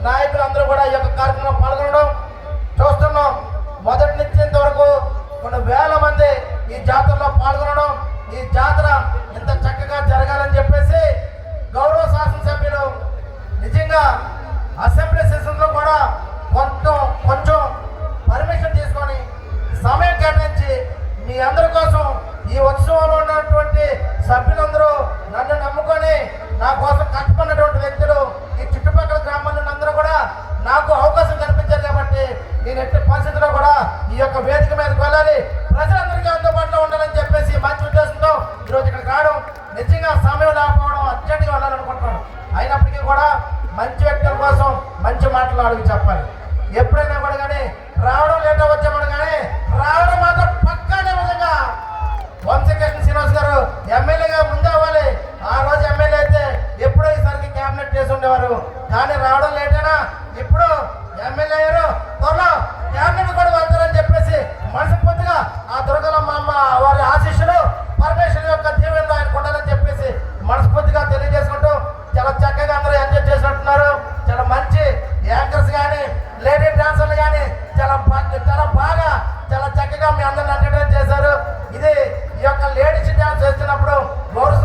నాయకులు అందరూ కూడా ఈ యొక్క కార్యక్రమంలో పాల్గొనడం చూస్తున్నాం. మొదటి నుంచి ఇంతవరకు కొన్ని వేల మంది ఈ జాతరలో పాల్గొనడం, ఈ జాతర ఇంత చక్కగా జరగాలని చెప్పేసి గౌరవ శాసనసభ్యులు నిజంగా అసెంబ్లీ సెషన్లో కూడా కొంచెం పర్మిషన్ తీసుకొని సమయం కేటాయించి మీ అందరి కోసం ఈ ఉత్సవంలో ఉన్నటువంటి సభ్యులందరూ నన్ను నమ్ముకొని నా కోసం కష్టపడినటువంటి వ్యక్తులు ఈ చుట్టుపక్కల గ్రామాల అందరూ కూడా నాకు అవకాశం కల్పించారు కాబట్టి నేను ఎట్టి పరిస్థితుల్లో కూడా ఈ యొక్క వేదిక మీదకి వెళ్ళాలి, ప్రజలందరికీ అందుబాటులో ఉండాలని చెప్పేసి మంచి ఉద్దేశంతో ఈరోజు ఇక్కడికి రావడం. నిజంగా సమయం లేకపోవడం అర్జెంట్గా వెళ్ళాలనుకుంటున్నాను. అయినప్పటికీ కూడా మంచి వ్యక్తుల కోసం మంచి మాటలు అడిగి చెప్పాలి. ఎప్పుడైనా కూడా కానీ రావడం లేట్ వచ్చామని కానీ రావడం మాత్రం పక్కానే విధంగా వంశీకృష్ణ శ్రీనివాస్ గారు ఎమ్మెల్యేగా ముందే అవ్వాలి. ఆ రోజు ఎమ్మెల్యే అయితే ఎప్పుడో ఈసారికి క్యాబినెట్ చేసి ఉండేవారు, కానీ రావడం లేటైనా ఇప్పుడు ఎమ్మెల్యే అయ్యారు, త్వరలో క్యాబినెట్ కూడా వెళ్తారని చెప్పేసి మనస్ఫూర్తిగా ఆ దుర్గలమ్మ అమ్మ వారి ఆశీస్సులు పరమేశ్వరు యొక్క దీవెనలు ఆయన ఉండాలని చెప్పేసి మనస్ఫూర్తిగా తెలియజేసుకుంటూ చాలా చక్కగా అందరూ ఎంజాయ్ చేసినట్టున్నారు. చాలా మంచి యాంకర్స్ కానీ లేడీ డాన్సర్లు కానీ చాలా బాగా చాలా చక్కగా మీ అందరిని ఎంటర్టైన్ చేశారు. ఇది ఈ యొక్క లేడీస్ డాన్స్ చేస్తున్నప్పుడు గౌరవ